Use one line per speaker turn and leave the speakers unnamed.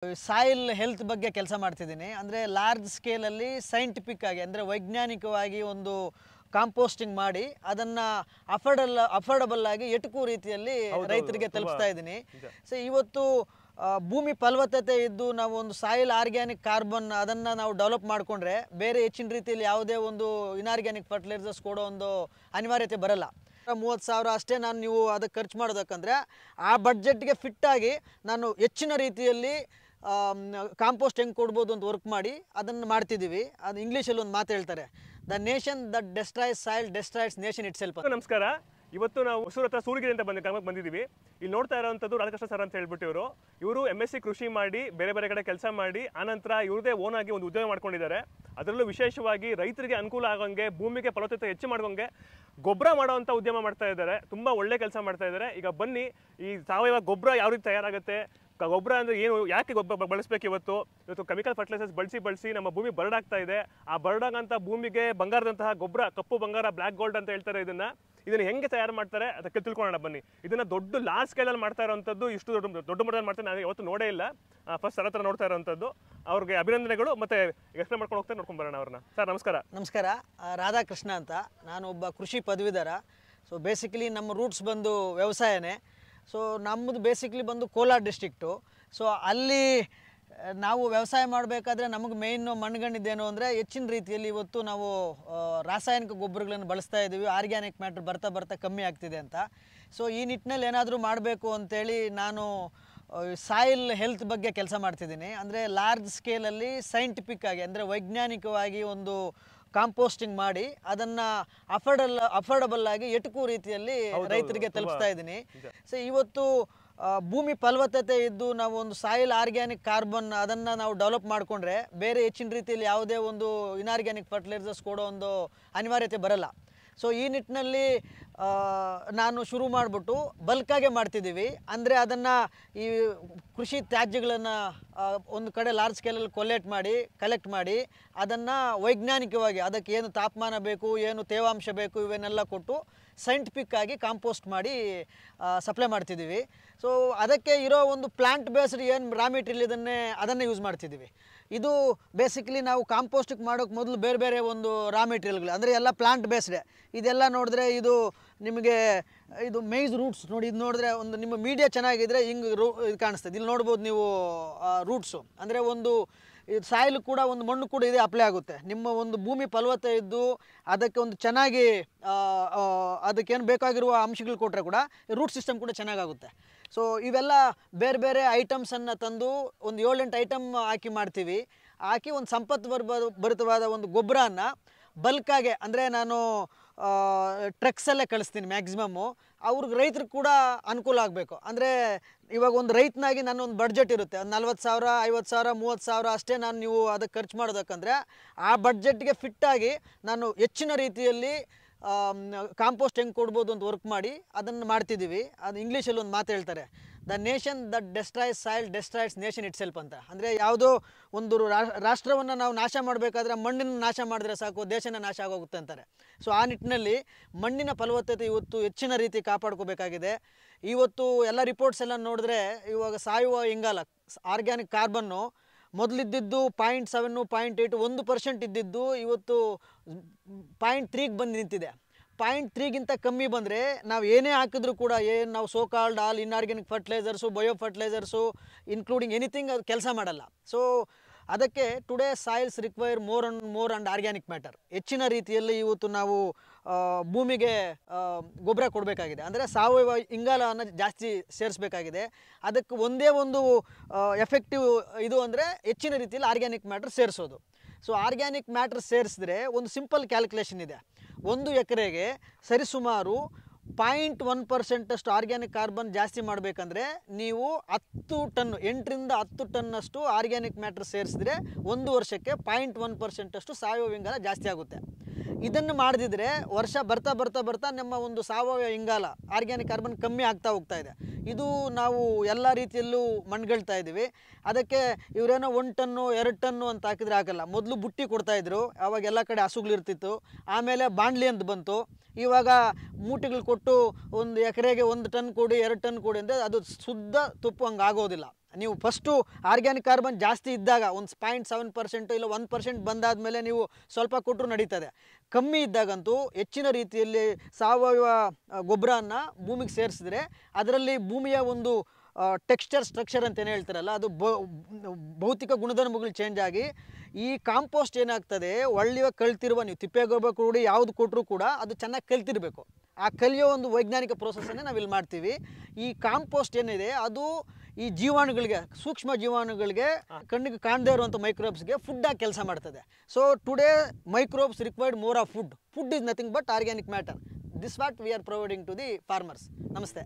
Soil health ಬಗ್ಗೆ ಕೆಲಸ ಮಾಡ್ತಿದ್ದೀನಿ. ಅಂದರೆ ಲಾರ್ಜ್ ಸ್ಕೇಲಲ್ಲಿ ಸೈಂಟಿಫಿಕ್ ಆಗಿ ಅಂದರೆ ವೈಜ್ಞಾನಿಕವಾಗಿ ಒಂದು ಕಾಂಪೋಸ್ಟಿಂಗ್ ಮಾಡಿ ಅದನ್ನು ಅಫೋರ್ಡಬಲ್ ಆಗಿ ಎಟುಕು ರೀತಿಯಲ್ಲಿ ರೈತರಿಗೆ ತಲುಪಿಸ್ತಾ ಇದ್ದೀನಿ. ಸೊ ಇವತ್ತು ಭೂಮಿ ಫಲವತ್ತತೆ ಇದ್ದು ನಾವು ಒಂದು ಸಾಯಿಲ್ ಆರ್ಗ್ಯಾನಿಕ್ ಕಾರ್ಬನ್ ಅದನ್ನು ನಾವು ಡೆವಲಪ್ ಮಾಡಿಕೊಂಡ್ರೆ ಬೇರೆ ಹೆಚ್ಚಿನ ರೀತಿಯಲ್ಲಿ ಯಾವುದೇ ಒಂದು ಇನ್ಆರ್ಗ್ಯಾನಿಕ್ ಫರ್ಟಿಲೈಸರ್ಸ್ ಕೊಡೋ ಒಂದು ಅನಿವಾರ್ಯತೆ ಬರಲ್ಲ. 30,000 ಅಷ್ಟೇ ನೀವು ಅದಕ್ಕೆ ಖರ್ಚು ಮಾಡೋದಕ್ಕಂದರೆ ಆ ಬಡ್ಜೆಟ್ಗೆ ಫಿಟ್ಟಾಗಿ ನಾನು ಹೆಚ್ಚಿನ ರೀತಿಯಲ್ಲಿ ಕಾಂಪೋಸ್ಟ್ ಹೆಂಗೆ ಕೊಡ್ಬೋದು ಅಂತ ವರ್ಕ್ ಮಾಡಿ ಅದನ್ನು ಮಾಡ್ತಿದ್ದೀವಿ. ಅದು ಇಂಗ್ಲೀಷಲ್ಲಿ ಒಂದು ಮಾತು ಹೇಳ್ತಾರೆ, the nation that destroys soil destroys nation it self.
ನಮಸ್ಕಾರ. ಇವತ್ತು ನಾವು ಹೊಸೂರು ಹತ್ರ ಸೂರಿಗೆರೆ ಅಂತ ಬಂದಿದ್ದೀವಿ. ಇಲ್ಲಿ ನೋಡ್ತಾ ಇರೋವಂಥದ್ದು ರಾಧಾಕೃಷ್ಣ ಸರ್ ಅಂತ ಹೇಳ್ಬಿಟ್ಟು ಇವರು MSc ಕೃಷಿ ಮಾಡಿ ಬೇರೆ ಬೇರೆ ಕಡೆ ಕೆಲಸ ಮಾಡಿ ಆನಂತರ ಇವ್ರದೇ ಓನ್ ಆಗಿ ಒಂದು ಉದ್ಯೋಗ ಮಾಡ್ಕೊಂಡಿದ್ದಾರೆ. ಅದರಲ್ಲೂ ವಿಶೇಷವಾಗಿ ರೈತರಿಗೆ ಅನುಕೂಲ ಆಗೋಂಗೆ ಭೂಮಿಗೆ ಫಲವತ್ತತೆ ಹೆಚ್ಚು ಮಾಡೋಂಗೆ ಗೊಬ್ಬರ ಮಾಡೋವಂಥ ಉದ್ಯಮ ಮಾಡ್ತಾ ಇದ್ದಾರೆ. ತುಂಬ ಒಳ್ಳೆ ಕೆಲಸ ಮಾಡ್ತಾ ಇದ್ದಾರೆ. ಈಗ ಬನ್ನಿ, ಈ ಸಾವಯವ ಗೊಬ್ಬರ ಯಾವ ರೀತಿ ತಯಾರಾಗುತ್ತೆ, ಗೊಬ್ಬರ ಅಂದರೆ ಏನು, ಯಾಕೆ ಗೊಬ್ಬರ ಬಳಸಬೇಕು, ಇವತ್ತು ಕೆಮಿಕಲ್ ಫರ್ಟಿಲೈಸರ್ಸ್ ಬಳಸಿ ನಮ್ಮ ಭೂಮಿ ಬರಡಾಗ್ತಾ ಇದೆ. ಆ ಬರಡಾಗಂಥ ಭೂಮಿಗೆ ಬಂಗಾರದಂತಹ ಗೊಬ್ಬರ, ಕಪ್ಪು ಬಂಗಾರ, ಬ್ಲ್ಯಾಕ್ ಗೋಲ್ಡ್ ಅಂತ ಹೇಳ್ತಾರೆ. ಇದನ್ನು ಹೆಂಗೆ ತಯಾರು ಮಾಡ್ತಾರೆ ಅದಕ್ಕೆ ತಿಳ್ಕೊಳ್ಳೋಣ ಬನ್ನಿ. ಇದನ್ನು ದೊಡ್ಡ ಲಾರ್ಜ್ ಸ್ಕೇಲಲ್ಲಿ ಮಾಡ್ತಾ ಇರೋವಂಥದ್ದು, ಇಷ್ಟು ದೊಡ್ಡ ಮಟ್ಟದಲ್ಲಿ ಮಾಡ್ತಾರೆ, ನಾನು ಯಾವತ್ತು ನೋಡೇ ಇಲ್ಲ. ಫಸ್ಟ್ ಸರ್ ಹತ್ರ ನೋಡ್ತಾ ಇರೋವಂಥದ್ದು. ಅವ್ರಿಗೆ ಅಭಿನಂದನೆಗಳು. ಮತ್ತೆ ಎಕ್ಸ್ಪ್ಲೇನ್ ಮಾಡ್ಕೊಂಡು ಹೋಗ್ತಾ ನೋಡ್ಕೊಂಡು ಬರೋಣ ಅವ್ರನ್ನ. ಸರ್ ನಮಸ್ಕಾರ.
ನಮಸ್ಕಾರ. ರಾಧಾಕೃಷ್ಣ ಅಂತ, ನಾನು ಒಬ್ಬ ಕೃಷಿ ಪದವೀಧರ. ಸೊ ಬೇಸಿಕಲಿ ನಮ್ಮ ರೂಟ್ಸ್ ಬಂದು ವ್ಯವಸಾಯನೇ. ಸೊ ನಮ್ಮದು ಬೇಸಿಕ್ಲಿ ಬಂದು ಕೋಲಾರ ಡಿಸ್ಟ್ರಿಕ್ಟು. ಸೊ ಅಲ್ಲಿ ನಾವು ವ್ಯವಸಾಯ ಮಾಡಬೇಕಾದ್ರೆ ನಮಗೆ ಮೇಯ್ನು ಮಣ್ಗಂಡಿದ್ದೇನು ಅಂದರೆ ಹೆಚ್ಚಿನ ರೀತಿಯಲ್ಲಿ ಇವತ್ತು ನಾವು ರಾಸಾಯನಿಕ ಗೊಬ್ಬರಗಳನ್ನು ಬಳಸ್ತಾ ಇದ್ದೀವಿ. ಆರ್ಗ್ಯಾನಿಕ್ ಮ್ಯಾಟ್ರ್ ಬರ್ತಾ ಕಮ್ಮಿ ಆಗ್ತಿದೆ ಅಂತ. ಸೊ ಈ ನಿಟ್ಟಿನಲ್ಲಿ ಏನಾದರೂ ಮಾಡಬೇಕು ಅಂತೇಳಿ ನಾನು ಸಾಯಿಲ್ ಹೆಲ್ತ್ ಬಗ್ಗೆ ಕೆಲಸ ಮಾಡ್ತಿದ್ದೀನಿ. ಅಂದರೆ ಲಾರ್ಜ್ ಸ್ಕೇಲಲ್ಲಿ ಸೈಂಟಿಫಿಕ್ ಆಗಿ ಅಂದರೆ ವೈಜ್ಞಾನಿಕವಾಗಿ ಒಂದು ಕಾಂಪೋಸ್ಟಿಂಗ್ ಮಾಡಿ ಅದನ್ನು ಅಫೋರ್ಡಬಲ್ ಆಗಿ ಎಟುಕು ರೀತಿಯಲ್ಲಿ ರೈತರಿಗೆ ತಲುಪಿಸ್ತಾ ಇದ್ದೀನಿ. ಸೊ ಇವತ್ತು ಭೂಮಿ ಫಲವತ್ತತೆ ಇದ್ದು ನಾವು ಒಂದು ಸಾಯಿಲ್ ಆರ್ಗ್ಯಾನಿಕ್ ಕಾರ್ಬನ್ ಅದನ್ನು ನಾವು ಡೆವಲಪ್ ಮಾಡಿಕೊಂಡ್ರೆ ಬೇರೆ ಹೆಚ್ಚಿನ ರೀತಿಯಲ್ಲಿ ಯಾವುದೇ ಒಂದು ಇನ್ಆರ್ಗ್ಯಾನಿಕ್ ಫರ್ಟಿಲೈಸರ್ಸ್ ಕೊಡೋ ಒಂದು ಅನಿವಾರ್ಯತೆ ಬರಲ್ಲ. ಸೊ ಈ ನಿಟ್ಟಿನಲ್ಲಿ ನಾನು ಶುರು ಮಾಡಿಬಿಟ್ಟು ಬಲ್ಕಾಗೆ ಮಾಡ್ತಿದ್ದೀವಿ. ಅಂದರೆ ಅದನ್ನು ಈ ಕೃಷಿ ತ್ಯಾಜ್ಯಗಳನ್ನು ಒಂದು ಕಡೆ ಲಾರ್ಜ್ ಸ್ಕೇಲಲ್ಲಿ ಕಲೆಕ್ಟ್ ಮಾಡಿ ಅದನ್ನು ವೈಜ್ಞಾನಿಕವಾಗಿ ಅದಕ್ಕೆ ಏನು ತಾಪಮಾನ ಬೇಕು, ಏನು ತೇವಾಂಶ ಬೇಕು, ಇವನ್ನೆಲ್ಲ ಕೊಟ್ಟು ಸೈಂಟಿಫಿಕ್ ಆಗಿ ಕಾಂಪೋಸ್ಟ್ ಮಾಡಿ ಸಪ್ಲೈ ಮಾಡ್ತಿದ್ದೀವಿ. ಸೊ ಅದಕ್ಕೆ ಇರೋ ಒಂದು ಪ್ಲಾಂಟ್ ಬೇಸ್ಡ್ ಏನು ರಾ ಮೆಟೀರಿಯಲ್ ಅದನ್ನೇ ಯೂಸ್ ಮಾಡ್ತಿದ್ದೀವಿ. ಇದು ಬೇಸಿಕಲಿ ನಾವು ಕಾಂಪೋಸ್ಟಿಗೆ ಮಾಡೋಕ್ಕೆ ಮೊದಲು ಬೇರೆ ಒಂದು ರಾ ಮೆಟೀರಿಯಲ್ಗಳು ಅಂದರೆ ಎಲ್ಲ ಪ್ಲಾಂಟ್ ಬೇಸ್ಡೆ. ಇದೆಲ್ಲ ನೋಡಿದ್ರೆ ಇದು ನಿಮಗೆ ಇದು ಮೇಯ್ಸ್ ರೂಟ್ಸ್ ನೋಡಿ. ಇದು ನೋಡಿದ್ರೆ ಒಂದು ನಿಮ್ಮ ಮೀಡಿಯಾ ಚೆನ್ನಾಗಿದ್ದರೆ ಹಿಂಗೆ ಇದು ಕಾಣಿಸ್ತದೆ. ಇಲ್ಲಿ ನೋಡ್ಬೋದು ನೀವು ರೂಟ್ಸು. ಅಂದರೆ ಒಂದು ಇದು ಸಾಯಿಲ್ ಕೂಡ ಒಂದು ಮಣ್ಣು ಕೂಡ ಇದೆ ಅಪ್ಲೈ ಆಗುತ್ತೆ. ನಿಮ್ಮ ಒಂದು ಭೂಮಿ ಫಲವತ್ತತೆ ಇದ್ದು ಅದಕ್ಕೆ ಒಂದು ಚೆನ್ನಾಗಿ ಅದಕ್ಕೇನು ಬೇಕಾಗಿರುವ ಅಂಶಗಳು ಕೊಟ್ಟರೆ ಕೂಡ ರೂಟ್ ಸಿಸ್ಟಮ್ ಕೂಡ ಚೆನ್ನಾಗಾಗುತ್ತೆ. ಸೊ ಇವೆಲ್ಲ ಬೇರೆ ಐಟಮ್ಸನ್ನು ತಂದು ಒಂದು 7-8 ಐಟಮ್ ಹಾಕಿ ಹಾಕಿ ಒಂದು ಭರಿತವಾದ ಒಂದು ಗೊಬ್ಬರನ ಬಲ್ಕಾಗೆ ಅಂದರೆ ನಾನು ಟ್ರಕ್ಸಲ್ಲೇ ಕಳಿಸ್ತೀನಿ ಮ್ಯಾಕ್ಸಿಮಮ್ಮು. ಅವ್ರಿಗೆ ರೈತರಿಗೆ ಕೂಡ ಅನುಕೂಲ ಆಗಬೇಕು. ಅಂದರೆ ಇವಾಗ ಒಂದು ರೈತನಾಗಿ ನನ್ನ ಒಂದು ಬಡ್ಜೆಟ್ ಇರುತ್ತೆ, ಒಂದು 40,000, 50,000, 30,000 ಅಷ್ಟೇ ನೀವು ಅದಕ್ಕೆ ಖರ್ಚು ಮಾಡೋದಕ್ಕಂದರೆ ಆ ಬಡ್ಜೆಟ್ಗೆ ಫಿಟ್ಟಾಗಿ ನಾನು ಹೆಚ್ಚಿನ ರೀತಿಯಲ್ಲಿ ಕಾಂಪೋಸ್ಟ್ ಹೆಂಗೆ ಕೊಡ್ಬೋದು ಅಂತ ವರ್ಕ್ ಮಾಡಿ ಅದನ್ನು ಮಾಡ್ತಿದ್ದೀವಿ. ಅದು ಇಂಗ್ಲೀಷಲ್ಲಿ ಒಂದು ಮಾತು ಹೇಳ್ತಾರೆ, the nation that destroys soil destroys nation it self ಅಂತ. ಅಂದರೆ ಯಾವುದೋ ಒಂದು ರಾಷ್ಟ್ರವನ್ನು ನಾವು ನಾಶ ಮಾಡಬೇಕಾದ್ರೆ ಮಣ್ಣನ್ನು ನಾಶ ಮಾಡಿದ್ರೆ ಸಾಕು, ದೇಶನ ನಾಶ ಆಗೋಗುತ್ತೆ ಅಂತಾರೆ. ಸೊ ಆ ನಿಟ್ಟಿನಲ್ಲಿ ಮಣ್ಣಿನ ಫಲವತ್ತತೆ ಇವತ್ತು ಹೆಚ್ಚಿನ ರೀತಿ ಕಾಪಾಡ್ಕೋಬೇಕಾಗಿದೆ. ಇವತ್ತು ಎಲ್ಲ ರಿಪೋರ್ಟ್ಸ್ ಎಲ್ಲ ನೋಡಿದ್ರೆ ಇವಾಗ ಸಾಯುವ ಇಂಗಾಲ ಆರ್ಗ್ಯಾನಿಕ್ ಕಾರ್ಬನ್ನು ಮೊದಲಿದ್ದಿದ್ದು 0.7, 0.8, 1% ಇದ್ದಿದ್ದು ಇವತ್ತು 0.3ಗೆ ಬಂದು ನಿಂತಿದೆ. 0.3ಗಿಂತ ಕಮ್ಮಿ ಬಂದರೆ ನಾವು ಏನೇ ಹಾಕಿದ್ರೂ ಕೂಡ ಏನು ನಾವು so-called all inorganic fertilisers, bio fertilisers including anything ಅದು ಕೆಲಸ ಮಾಡಲ್ಲ. ಸೊ ಅದಕ್ಕೆ today soils require more and organic matter. ಹೆಚ್ಚಿನ ರೀತಿಯಲ್ಲಿ ಇವತ್ತು ನಾವು ಭೂಮಿಗೆ ಗೊಬ್ಬರ ಕೊಡಬೇಕಾಗಿದೆ. ಅಂದರೆ ಸಾವಯವ ಇಂಗಾಲವನ್ನು ಜಾಸ್ತಿ ಸೇರಿಸಬೇಕಾಗಿದೆ. ಅದಕ್ಕೆ ಒಂದೇ ಒಂದು ಎಫೆಕ್ಟಿವ್ ಇದು ಅಂದರೆ ಹೆಚ್ಚಿನ ರೀತಿಯಲ್ಲಿ ಆರ್ಗ್ಯಾನಿಕ್ ಮ್ಯಾಟ್ರ್ ಸೇರಿಸೋದು. ಸೊ ಆರ್ಗ್ಯಾನಿಕ್ ಮ್ಯಾಟ್ರ್ ಸೇರಿಸಿದ್ರೆ ಒಂದು ಸಿಂಪಲ್ ಕ್ಯಾಲ್ಕುಲೇಷನ್ ಇದೆ. 1 ಎಕರೆಗೆ ಸರಿಸುಮಾರು 0.1% ಅಷ್ಟು ಆರ್ಗ್ಯಾನಿಕ್ ಕಾರ್ಬನ್ ಜಾಸ್ತಿ ಮಾಡಬೇಕಂದ್ರೆ ನೀವು 8ರಿಂದ 10 ಟನ್ನಷ್ಟು ಆರ್ಗ್ಯಾನಿಕ್ ಮ್ಯಾಟ್ರ್ ಸೇರಿಸಿದ್ರೆ 1 ವರ್ಷಕ್ಕೆ 0.1% ಅಷ್ಟು ಸಾವಯವ ಇಂಗಾಲ ಜಾಸ್ತಿ ಆಗುತ್ತೆ. ಇದನ್ನು ಮಾಡದಿದ್ರೆ ವರ್ಷ ಬರ್ತಾ ನಮ್ಮ ಒಂದು ಸಾವಯವ ಇಂಗಾಲ ಆರ್ಗ್ಯಾನಿಕ್ ಕಾರ್ಬನ್ ಕಮ್ಮಿ ಆಗ್ತಾ ಹೋಗ್ತಾ ಇದೆ. ಇದು ನಾವು ಎಲ್ಲ ರೀತಿಯಲ್ಲೂ ಮಣ್ಗಳ್ತಾ ಇದ್ದೀವಿ. ಅದಕ್ಕೆ ಇವರೇನೋ 1 ಟನ್ನು 2 ಟನ್ನು ಅಂತ ಹಾಕಿದ್ರೆ ಆಗಲ್ಲ. ಮೊದಲು ಬುಟ್ಟಿ ಕೊಡ್ತಾಯಿದ್ರು, ಆವಾಗ ಎಲ್ಲ ಕಡೆ ಹಸುಗಳಿರ್ತಿತ್ತು. ಆಮೇಲೆ ಬಾಂಡ್ಲಿ ಅಂತ ಬಂತು. ಇವಾಗ ಮೂಟೆಗಳು ಕೊಟ್ಟು 1 ಎಕರೆಗೆ 1 ಟನ್ ಕೊಡಿ 2 ಟನ್ ಕೊಡಿ ಅಂದರೆ ಅದು ಶುದ್ಧ ತುಪ್ಪ ಹಂಗೆ ಆಗೋದಿಲ್ಲ. ನೀವು ಫಸ್ಟು ಆರ್ಗ್ಯಾನಿಕ್ ಕಾರ್ಬನ್ ಜಾಸ್ತಿ ಇದ್ದಾಗ ಒಂದು 0.7% ಇಲ್ಲ 1% ಬಂದಾದಮೇಲೆ ನೀವು ಸ್ವಲ್ಪ ಕೊಟ್ಟರು ನಡೀತದೆ. ಕಮ್ಮಿ ಇದ್ದಾಗಂತೂ ಹೆಚ್ಚಿನ ರೀತಿಯಲ್ಲಿ ಸಾವಯವ ಗೊಬ್ಬರನ ಭೂಮಿಗೆ ಸೇರಿಸಿದ್ರೆ ಅದರಲ್ಲಿ ಭೂಮಿಯ ಒಂದು ಟೆಕ್ಸ್ಚರ್ ಸ್ಟ್ರಕ್ಚರ್ ಅಂತ ಏನು ಹೇಳ್ತಾರಲ್ಲ, ಅದು ಭೌತಿಕ ಗುಣಧರ್ಮಗಳು ಚೇಂಜ್ ಆಗಿ ಈ ಕಾಂಪೋಸ್ಟ್ ಏನಾಗ್ತದೆ, ಒಳ್ಳೆಯ ಕಲ್ತಿರುವ ನೀವು ತಿಪ್ಪೆ ಗೊಬ್ಬರ ಕೊಡಿ ಯಾವುದು ಕೊಟ್ಟರು ಕೂಡ ಅದು ಚೆನ್ನಾಗಿ ಕಲ್ತಿರಬೇಕು. ಆ ಕಲಿಯೋ ಒಂದು ವೈಜ್ಞಾನಿಕ ಪ್ರೋಸೆಸ್ಸನ್ನೇ ನಾವಿಲ್ಲಿ ಮಾಡ್ತೀವಿ. ಈ ಕಾಂಪೋಸ್ಟ್ ಏನಿದೆ ಅದು ಈ ಜೀವಾಣುಗಳಿಗೆ, ಸೂಕ್ಷ್ಮ ಜೀವಾಣುಗಳಿಗೆ, ಕಣ್ಣಿಗೆ ಕಾಣದೇ ಇರುವಂಥ ಮೈಕ್ರೋಬ್ಸ್ಗೆ ಫುಡ್ಡಾಗಿ ಕೆಲಸ ಮಾಡ್ತದೆ. So today microbes required more of food. Food is nothing but organic matter. This what we are providing to the farmers. ನಮಸ್ತೆ.